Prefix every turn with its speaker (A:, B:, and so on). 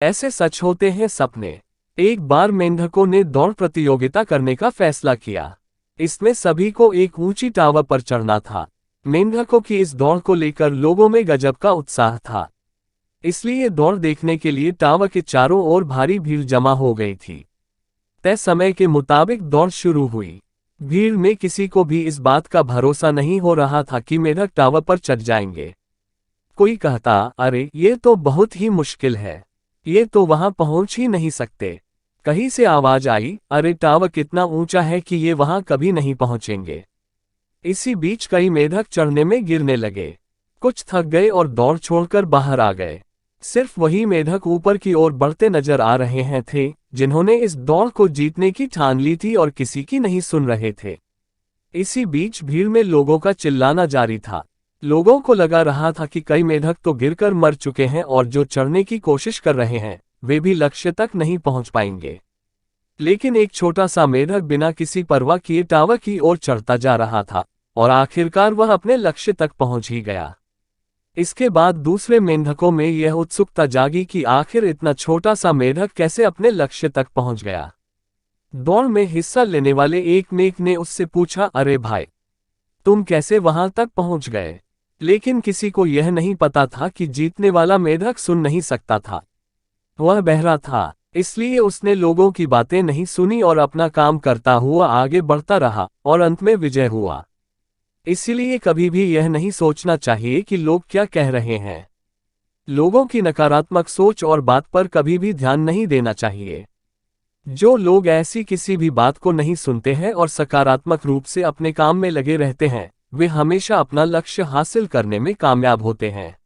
A: ऐसे सच होते हैं सपने। एक बार मेंढकों ने दौड़ प्रतियोगिता करने का फैसला किया। इसमें सभी को एक ऊंची टावर पर चढ़ना था। मेंढकों की इस दौड़ को लेकर लोगों में गजब का उत्साह था। इसलिए दौड़ देखने के लिए टावर के चारों ओर भारी भीड़ जमा हो गई थी। तय समय के मुताबिक दौड़ शुरू हुई। भीड़ में किसी को भी इस बात का भरोसा नहीं हो रहा था कि मेंढक टावर पर चढ़ जाएंगे। कोई कहता, अरे ये तो बहुत ही मुश्किल है, ये तो वहां पहुंच ही नहीं सकते। कहीं से आवाज आई, अरे टावर कितना ऊंचा है कि ये वहां कभी नहीं पहुंचेंगे। इसी बीच कई मेंढक चढ़ने में गिरने लगे। कुछ थक गए और दौड़ छोड़कर बाहर आ गए। सिर्फ वही मेंढक ऊपर की ओर बढ़ते नजर आ रहे हैं थे, जिन्होंने इस दौड़ को जीतने की ठान ली थी और किसी की नहीं सुन रहे थे। इसी बीच भीड़ में लोगों का चिल्लाना जारी था। लोगों को लगा रहा था कि कई मेंढक तो गिरकर मर चुके हैं और जो चढ़ने की कोशिश कर रहे हैं वे भी लक्ष्य तक नहीं पहुंच पाएंगे। लेकिन एक छोटा सा मेंढक बिना किसी परवाह किए टावर की ओर चढ़ता जा रहा था और आखिरकार वह अपने लक्ष्य तक पहुंच ही गया। इसके बाद दूसरे मेंढकों में यह उत्सुकता जागी कि आखिर इतना छोटा सा मेंढक कैसे अपने लक्ष्य तक पहुंच गया। दौड़ में हिस्सा लेने वाले एक मेंढक ने उससे पूछा, अरे भाई, तुम कैसे वहां तक पहुंच गए? लेकिन किसी को यह नहीं पता था कि जीतने वाला मेंढक सुन नहीं सकता था। वह बहरा था, इसलिए उसने लोगों की बातें नहीं सुनी और अपना काम करता हुआ आगे बढ़ता रहा और अंत में विजय हुआ। इसीलिए कभी भी यह नहीं सोचना चाहिए कि लोग क्या कह रहे हैं। लोगों की नकारात्मक सोच और बात पर कभी भी ध्यान नहीं देना चाहिए। जो लोग ऐसी किसी भी बात को नहीं सुनते हैं और सकारात्मक रूप से अपने काम में लगे रहते हैं, वे हमेशा अपना लक्ष्य हासिल करने में कामयाब होते हैं।